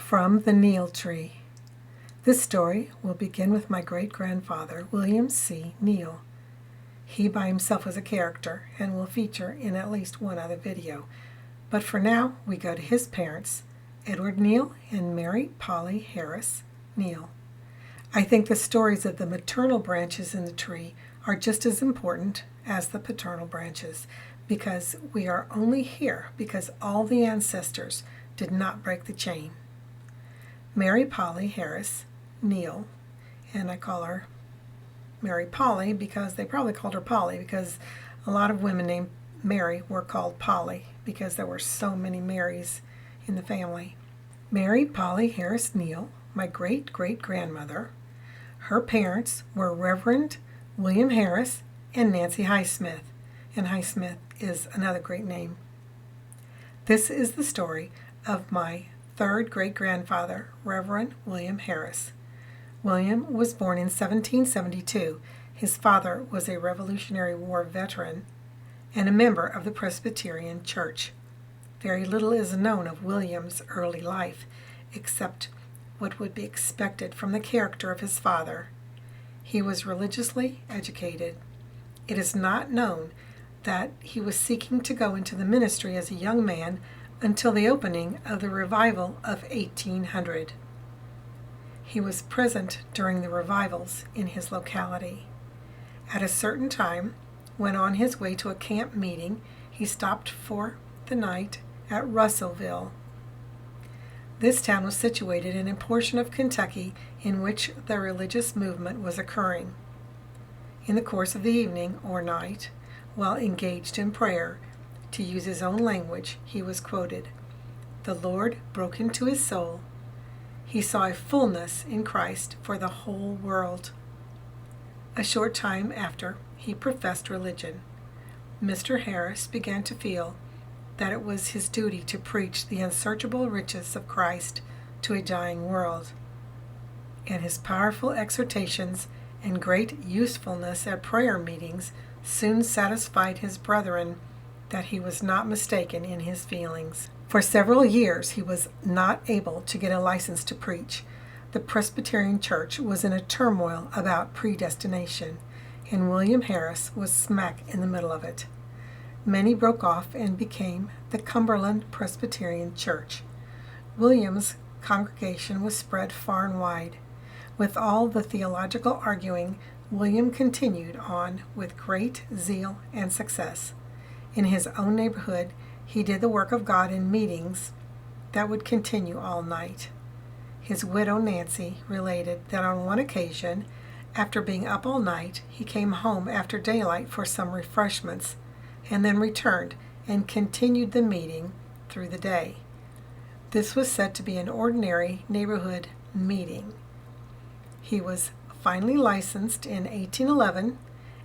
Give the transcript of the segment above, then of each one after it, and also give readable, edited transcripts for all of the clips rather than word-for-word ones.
From the Neal Tree. This story will begin with my great-grandfather, William C. Neal. He by himself was a character and will feature in at least one other video. But for now, we go to his parents, Edward Neal and Mary Polly Harris Neal. I think the stories of the maternal branches in the tree are just as important as the paternal branches, because we are only here because all the ancestors did not break the chain. Mary Polly Harris Neal, and I call her Mary Polly because they probably called her Polly because a lot of women named Mary were called Polly because there were so many Marys in the family. Mary Polly Harris Neal, my great-great-grandmother, her parents were Reverend William Harris and Nancy Highsmith, and Highsmith is another great name. This is the story of my third great-grandfather, Reverend William Harris. William was born in 1772. His father was a Revolutionary War veteran and a member of the Presbyterian Church. Very little is known of William's early life, except what would be expected from the character of his father. He was religiously educated. It is not known that he was seeking to go into the ministry as a young man until the opening of the revival of 1800. He was present during the revivals in his locality. At a certain time, when on his way to a camp meeting, he stopped for the night at Russellville. This town was situated in a portion of Kentucky in which the religious movement was occurring. In the course of the evening or night, while engaged in prayer, to use his own language, he was quoted, "The Lord broke into his soul. He saw a fullness in Christ for the whole world." A short time after he professed religion, Mr. Harris began to feel that it was his duty to preach the unsearchable riches of Christ to a dying world, and his powerful exhortations and great usefulness at prayer meetings soon satisfied his brethren that he was not mistaken in his feelings. For several years he was not able to get a license to preach. The Presbyterian Church was in a turmoil about predestination, and William Harris was smack in the middle of it. Many broke off and became the Cumberland Presbyterian Church. William's congregation was spread far and wide. With all the theological arguing, William continued on with great zeal and success. In his own neighborhood, he did the work of God in meetings that would continue all night. His widow Nancy related that on one occasion, after being up all night, he came home after daylight for some refreshments, and then returned and continued the meeting through the day. This was said to be an ordinary neighborhood meeting. He was finally licensed in 1811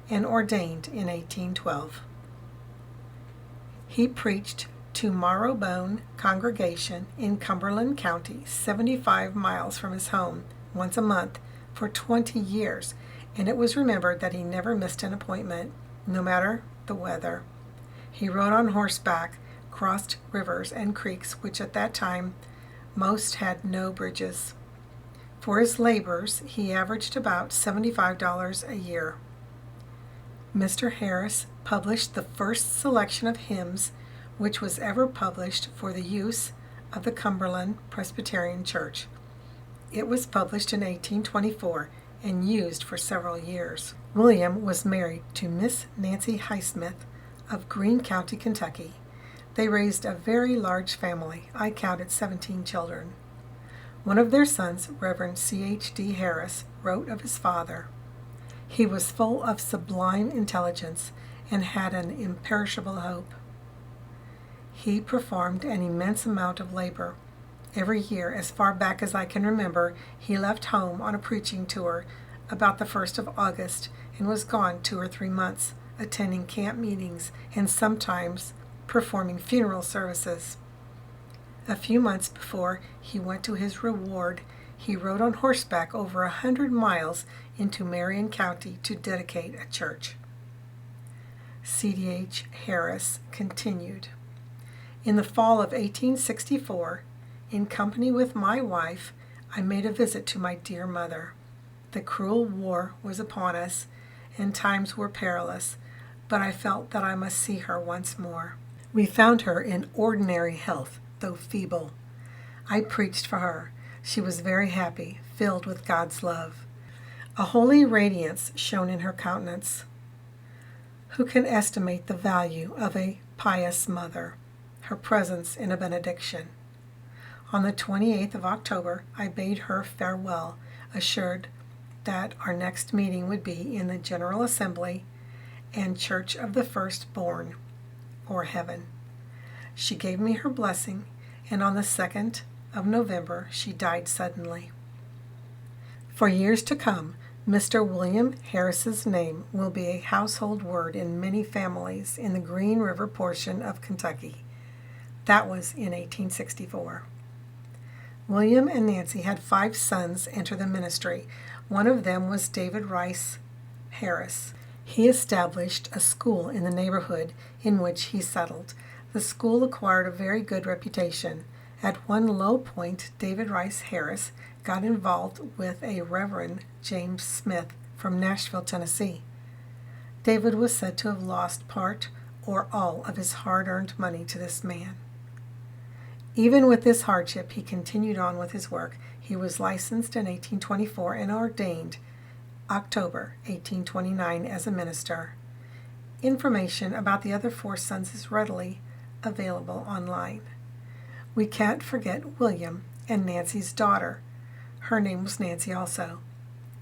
and ordained in 1812. He preached to Marrowbone congregation in Cumberland County, 75 miles from his home, once a month for 20 years, and it was remembered that he never missed an appointment, no matter the weather. He rode on horseback, crossed rivers and creeks, which at that time most had no bridges. For his labors, he averaged about $75 a year. Mr. Harris published the first selection of hymns which was ever published for the use of the Cumberland Presbyterian Church. It was published in 1824 and used for several years. William was married to Miss Nancy Highsmith of Greene County, Kentucky. They raised a very large family. I counted 17 children. One of their sons, Reverend C.H.D. Harris, wrote of his father, "He was full of sublime intelligence and had an imperishable hope. He performed an immense amount of labor. Every year, as far back as I can remember, he left home on a preaching tour about the 1st of August and was gone 2 or 3 months, attending camp meetings and sometimes performing funeral services. A few months before he went to his reward, he rode on horseback over 100 miles into Marion County to dedicate a church." C.D.H. Harris continued. In the fall of 1864, In company with my wife, I made a visit to my dear mother. The cruel war was upon us, and times were perilous, but I felt that I must see her once more. We found her in ordinary health, though feeble. I preached for her. She was very happy, filled with God's love. A holy radiance shone in her countenance. Who can estimate the value of a pious mother, her presence in a benediction? On the 28th of October, I bade her farewell, assured that our next meeting would be in the General Assembly and Church of the Firstborn, or Heaven. She gave me her blessing, and on the 2nd of November she died suddenly. For years to come, Mr. William Harris's name will be a household word in many families in the Green River portion of Kentucky. That was in 1864. William and Nancy had 5 sons enter the ministry. One of them was David Rice Harris. He established a school in the neighborhood in which he settled. The school acquired a very good reputation. At one low point, David Rice Harris got involved with a Reverend James Smith from Nashville, Tennessee. David was said to have lost part or all of his hard-earned money to this man. Even with this hardship, he continued on with his work. He was licensed in 1824 and ordained October 1829 as a minister. Information about the other 4 sons is readily available online. We can't forget William and Nancy's daughter. Her name was Nancy also.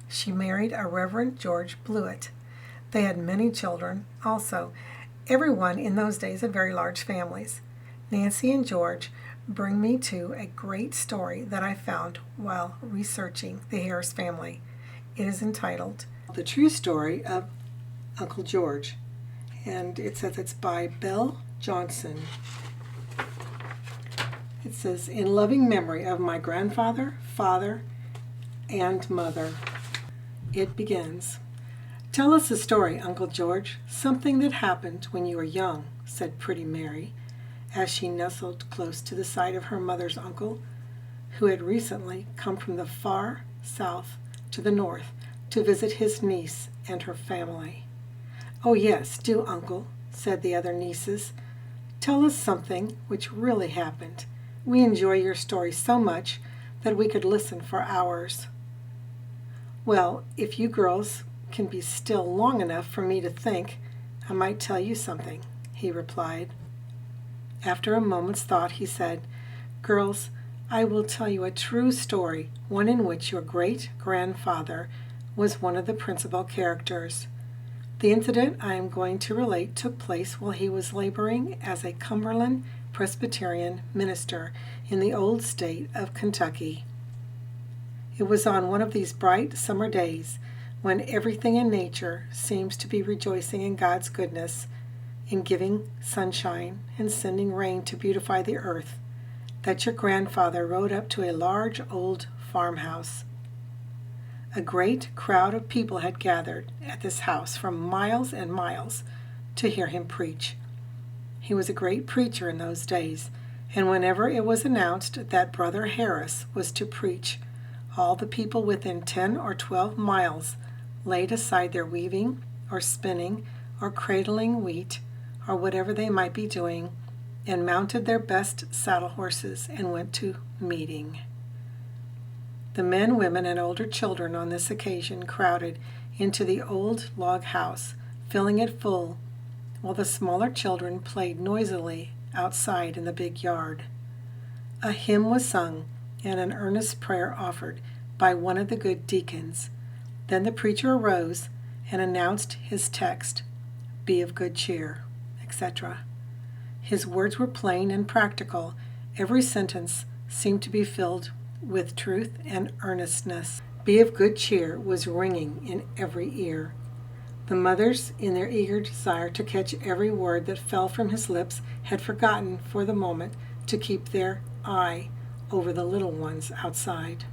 She married a Reverend George Blewett. They had many children also. Everyone in those days had very large families. Nancy and George bring me to a great story that I found while researching the Harris family. It is entitled The True Story of Uncle George, and it says it's by Belle Johnson. It says, in loving memory of my grandfather, father, and mother. It begins, tell us a story, Uncle George, something that happened when you were young, said pretty Mary, as she nestled close to the side of her mother's uncle, who had recently come from the far south to the north to visit his niece and her family. Oh yes, do, Uncle, said the other nieces. Tell us something which really happened. We enjoy your story so much that we could listen for hours. Well, if you girls can be still long enough for me to think, I might tell you something, he replied. After a moment's thought, he said, girls, I will tell you a true story, one in which your great-grandfather was one of the principal characters. The incident I am going to relate took place while he was laboring as a Cumberland Presbyterian minister in the old state of Kentucky. It was on one of these bright summer days, when everything in nature seems to be rejoicing in God's goodness, in giving sunshine and sending rain to beautify the earth, that your grandfather rode up to a large old farmhouse. A great crowd of people had gathered at this house from miles and miles to hear him preach. He was a great preacher in those days, and whenever it was announced that Brother Harris was to preach, all the people within 10 or 12 miles laid aside their weaving or spinning or cradling wheat or whatever they might be doing, and mounted their best saddle horses and went to meeting. The men, women, and older children on this occasion crowded into the old log house, filling it full, while the smaller children played noisily outside in the big yard. A hymn was sung and an earnest prayer offered by one of the good deacons. Then the preacher arose and announced his text, "Be of good cheer," etc. His words were plain and practical. Every sentence seemed to be filled with truth and earnestness. "Be of good cheer" was ringing in every ear. The mothers, in their eager desire to catch every word that fell from his lips, had forgotten for the moment to keep their eye over the little ones outside.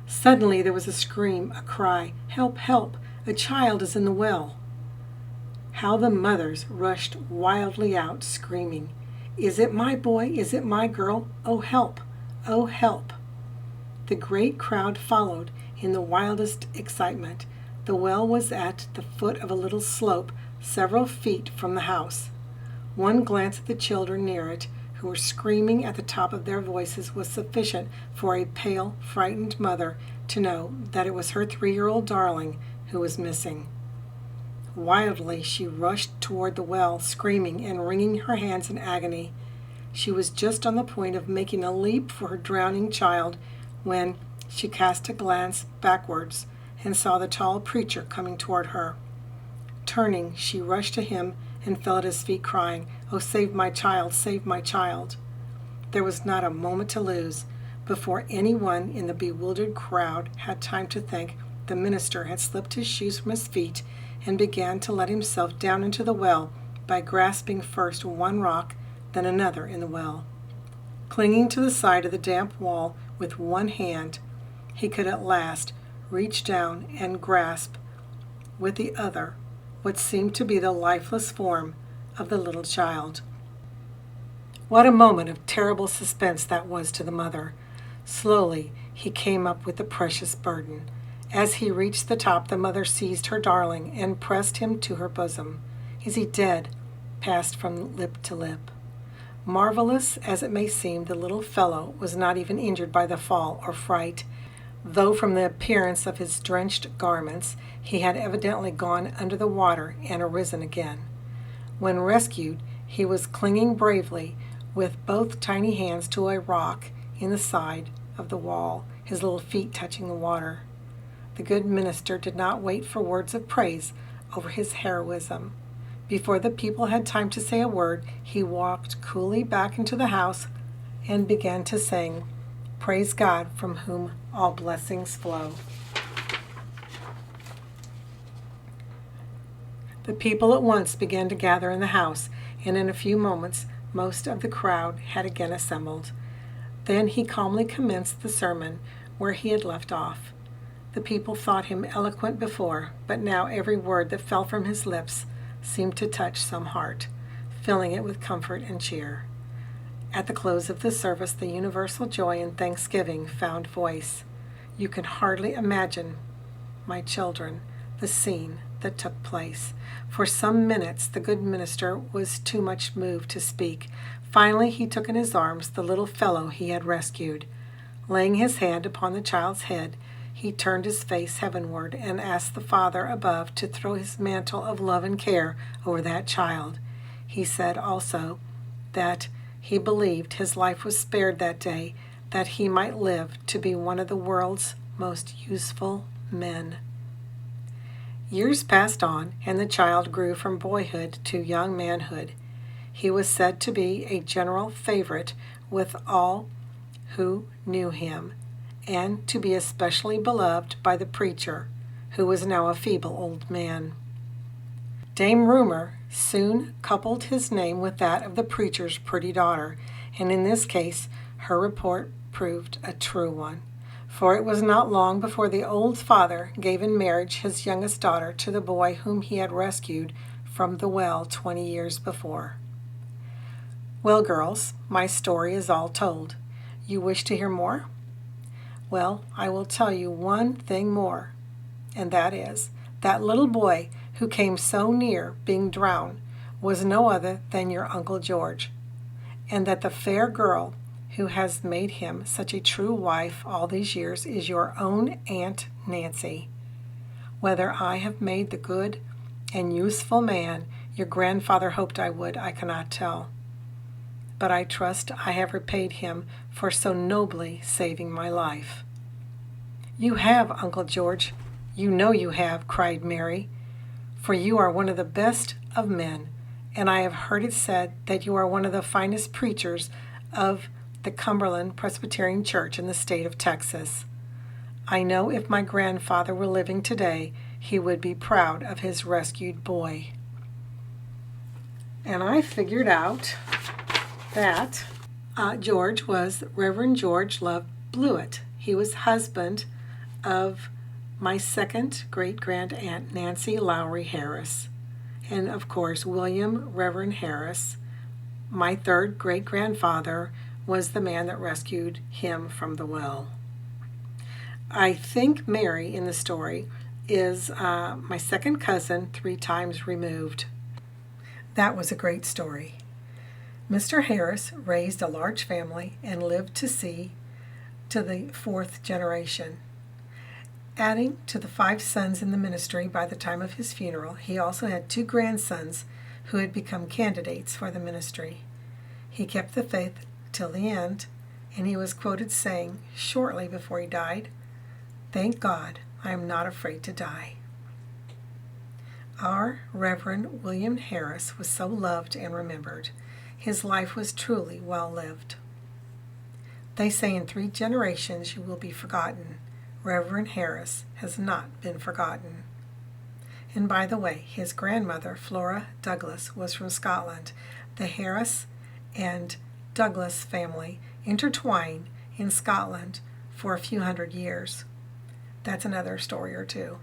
Suddenly there was a scream, a cry, "Help, help! A child is in the well!" How the mothers rushed wildly out, screaming, "Is it my boy? Is it my girl? Oh, help! "Oh, help!" The great crowd followed in the wildest excitement. The well was at the foot of a little slope several feet from the house. One glance at the children near it, who were screaming at the top of their voices, was sufficient for a pale, frightened mother to know that it was her 3-year-old darling who was missing. Wildly she rushed toward the well, screaming and wringing her hands in agony. She was just on the point of making a leap for her drowning child when she cast a glance backwards and saw the tall preacher coming toward her. Turning, she rushed to him and fell at his feet, crying, "Oh, save my child, save my child." There was not a moment to lose. Before anyone in the bewildered crowd had time to think, the minister had slipped his shoes from his feet and began to let himself down into the well by grasping first one rock, then another in the well. Clinging to the side of the damp wall with one hand, he could at last reach down and grasp with the other what seemed to be the lifeless form of the little child. What a moment of terrible suspense that was to the mother. Slowly he came up with the precious burden. As he reached the top, the mother seized her darling and pressed him to her bosom. "Is he dead?" passed from lip to lip. Marvelous as it may seem, the little fellow was not even injured by the fall or fright, though from the appearance of his drenched garments he had evidently gone under the water and arisen again. When rescued, he was clinging bravely with both tiny hands to a rock in the side of the wall, his little feet touching the water. The good minister did not wait for words of praise over his heroism. Before the people had time to say a word, he walked coolly back into the house and began to sing, "Praise God, from whom all blessings flow." The people at once began to gather in the house, and in a few moments most of the crowd had again assembled. Then he calmly commenced the sermon where he had left off. The people thought him eloquent before, but now every word that fell from his lips seemed to touch some heart, filling it with comfort and cheer. At the close of the service, the universal joy and thanksgiving found voice. You can hardly imagine, my children, the scene that took place. For some minutes the good minister was too much moved to speak. Finally he took in his arms the little fellow he had rescued. Laying his hand upon the child's head, he turned his face heavenward and asked the Father above to throw his mantle of love and care over that child. He said also that he believed his life was spared that day, that he might live to be one of the world's most useful men. Years passed on, and the child grew from boyhood to young manhood. He was said to be a general favorite with all who knew him, and to be especially beloved by the preacher, who was now a feeble old man. Dame Rumor soon coupled his name with that of the preacher's pretty daughter, and in this case her report proved a true one, for it was not long before the old father gave in marriage his youngest daughter to the boy whom he had rescued from the well 20 years before. Well, girls, my story is all told. You wish to hear more? Well, I will tell you one thing more, and that is, that little boy who came so near being drowned was no other than your Uncle George, and that the fair girl who has made him such a true wife all these years is your own Aunt Nancy. Whether I have made the good and useful man your grandfather hoped I would, I cannot tell. But I trust I have repaid him for so nobly saving my life. You have, Uncle George, you know you have, cried Mary, for you are one of the best of men, and I have heard it said that you are one of the finest preachers of the Cumberland Presbyterian Church in the state of Texas. I know if my grandfather were living today, he would be proud of his rescued boy. And I figured out that George was Reverend George Love Blewett. He was husband of my second great-grand-aunt Nancy Lowry Harris, and of course William Reverend Harris, my third great-grandfather was the man that rescued him from the well. I think Mary in the story is my second cousin 3 times removed. That was a great story. Mr. Harris raised a large family and lived to see to the 4th generation. Adding to the 5 sons in the ministry by the time of his funeral, he also had 2 grandsons who had become candidates for the ministry. He kept the faith till the end, and he was quoted saying shortly before he died, "Thank God, I am not afraid to die." Our Reverend William Harris was so loved and remembered. His life was truly well lived. They say in 3 generations you will be forgotten. Reverend Harris has not been forgotten. And by the way, his grandmother, Flora Douglas, was from Scotland. The Harris and Douglas family intertwined in Scotland for a few hundred years. That's another story or two.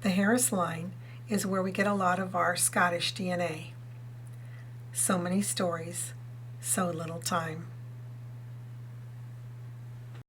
The Harris line is where we get a lot of our Scottish DNA. So many stories, so little time.